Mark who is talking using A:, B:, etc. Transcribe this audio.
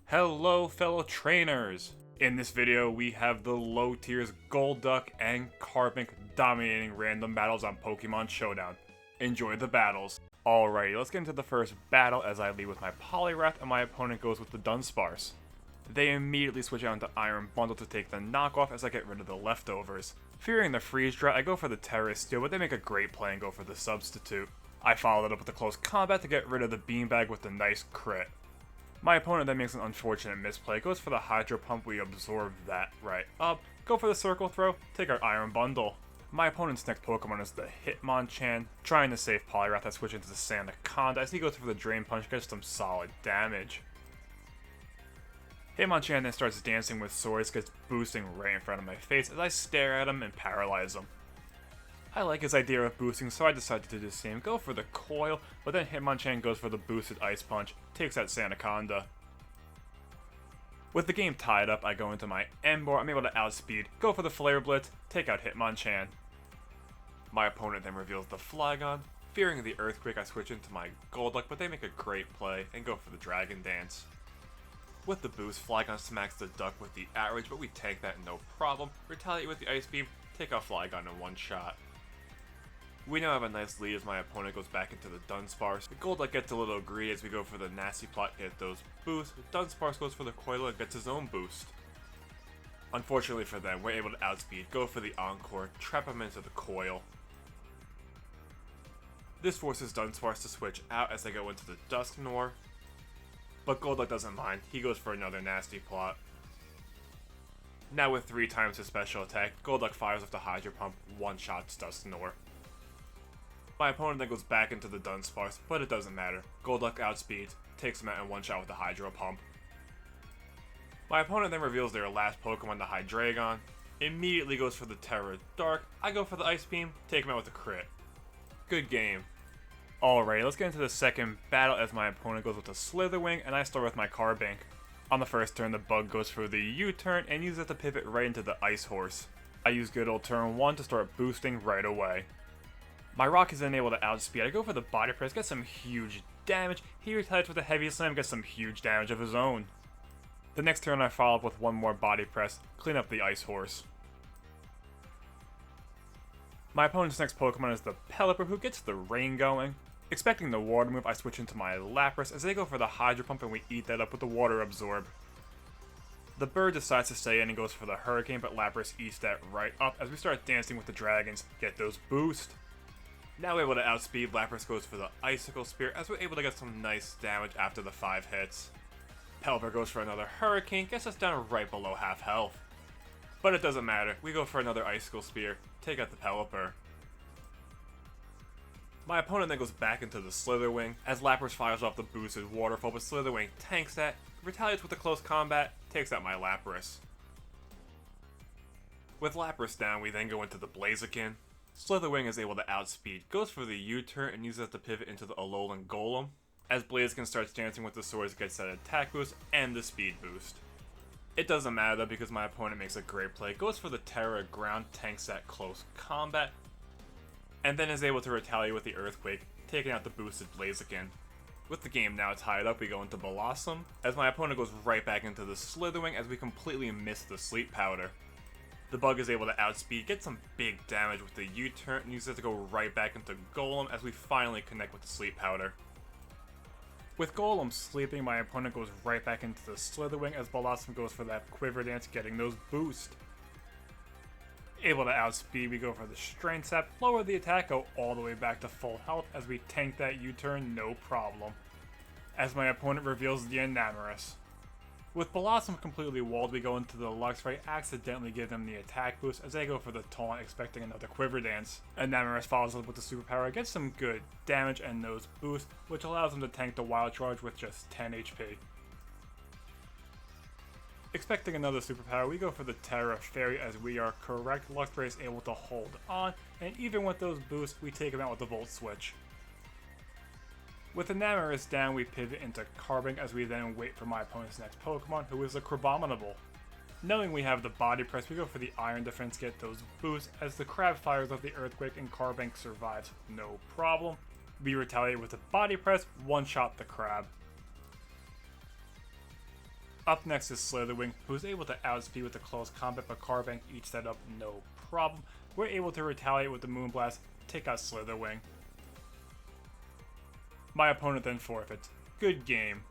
A: Hello fellow trainers! In this video we have the low tiers Golduck and Carbink dominating random battles on Pokémon Showdown. Enjoy the battles. Alrighty, let's get into the first battle as I lead with my Poliwrath and my opponent goes with the Dunsparce. They immediately switch out into Iron Bundle to take the knockoff as I get rid of the leftovers. Fearing the Freeze Drought, I go for the Terra Steel, but they make a great play and go for the substitute. I followed it up with a close combat to get rid of the Beanbag with a nice crit. My opponent then makes an unfortunate misplay, goes for the Hydro Pump, we absorb that right up, go for the Circle Throw, take our Iron Bundle. My opponent's next Pokemon is the Hitmonchan, trying to save Poliwrath. I switch into the Sandaconda as he goes for the Drain Punch, gets some solid damage. Hitmonchan then starts dancing with swords, gets boosting right in front of my face as I stare at him and paralyze him. I like his idea of boosting, so I decided to do the same, go for the Coil, but then Hitmonchan goes for the boosted Ice Punch, takes that Sandaconda. With the game tied up, I go into my Emboar, I'm able to outspeed, go for the Flare Blitz, take out Hitmonchan. My opponent then reveals the Flygon. Fearing the Earthquake, I switch into my Golduck, but they make a great play and go for the Dragon Dance. With the boost, Flygon smacks the Duck with the Outrage, but we tank that no problem, retaliate with the Ice Beam, take out Flygon in one shot. We now have a nice lead as my opponent goes back into the Dunsparce. The Golduck gets a little greedy as we go for the Nasty Plot, get those boosts. The Dunsparce goes for the Coil and gets his own boost. Unfortunately for them, we're able to outspeed, go for the Encore, trap him into the Coil. This forces Dunsparce to switch out as they go into the Dusknoir. But Golduck doesn't mind, he goes for another Nasty Plot. Now with 3 times his special attack, Golduck fires off the Hydro Pump, one-shots Dusknoir. My opponent then goes back into the Dunsparce, but it doesn't matter. Golduck outspeeds, takes him out in one shot with the Hydro Pump. My opponent then reveals their last Pokemon, the Hydreigon. Immediately goes for the Terra Dark. I go for the Ice Beam, take him out with a crit. Good game. Alright, let's get into the second battle as my opponent goes with the Slitherwing and I start with my Carbink. On the first turn, the Bug goes for the U-turn and uses it to pivot right into the Ice Horse. I use good old turn 1 to start boosting right away. My Rock is then able to outspeed. I go for the Body Press, get some huge damage. He retaliates with a Heavy Slam, gets some huge damage of his own. The next turn I follow up with one more Body Press, clean up the Ice Horse. My opponent's next Pokemon is the Pelipper, who gets the Rain going. Expecting the Water move, I switch into my Lapras as they go for the Hydro Pump and we eat that up with the Water Absorb. The Bird decides to stay in and goes for the Hurricane, but Lapras eats that right up as we start dancing with the Dragons, get those boosts. Now we're able to outspeed, Lapras goes for the Icicle Spear as we're able to get some nice damage after the 5 hits. Pelipper goes for another Hurricane, gets us down right below half health. But it doesn't matter, we go for another Icicle Spear, take out the Pelipper. My opponent then goes back into the Slitherwing as Lapras fires off the boosted Waterfall, but Slitherwing tanks that, retaliates with a close combat, takes out my Lapras. With Lapras down, we then go into the Blaziken. Slitherwing is able to outspeed, goes for the U-turn and uses it to pivot into the Alolan Golem. As Blaziken starts dancing with the swords, gets that attack boost and the speed boost. It doesn't matter though because my opponent makes a great play, goes for the Terra Ground, tanks that close combat, and then is able to retaliate with the Earthquake, taking out the boosted Blaziken. With the game now tied up, we go into Blossom, as my opponent goes right back into the Slitherwing as we completely miss the Sleep Powder. The Bug is able to outspeed, get some big damage with the U-turn, and uses it to go right back into Golem as we finally connect with the Sleep Powder. With Golem sleeping, my opponent goes right back into the Slitherwing as Blossom goes for that Quiver Dance, getting those boosts. Able to outspeed, we go for the Strength Sap, lower the attack, go all the way back to full health as we tank that U-turn no problem. As my opponent reveals the Enamorus. With Blossom completely walled, we go into the Luxray, accidentally give them the attack boost as they go for the Taunt, expecting another Quiver Dance. Enamorus follows up with the Superpower, gets some good damage and those boosts, which allows them to tank the Wild Charge with just 10 HP. Expecting another Superpower, we go for the Terra Fairy as we are correct. Luxray is able to hold on, and even with those boosts, we take him out with the Volt Switch. With Enamorus down, we pivot into Carbink as we then wait for my opponent's next Pokemon, who is a Crabominable. Knowing we have the Body Press, we go for the Iron Defense, get those boosts as the Crab fires off the Earthquake and Carbink survives no problem. We retaliate with the Body Press, one-shot the Crab. Up next is Slitherwing, who is able to outspeed with the close combat, but Carbink eats that up no problem. We're able to retaliate with the Moonblast, take out Slitherwing. My opponent then forfeits. Good game.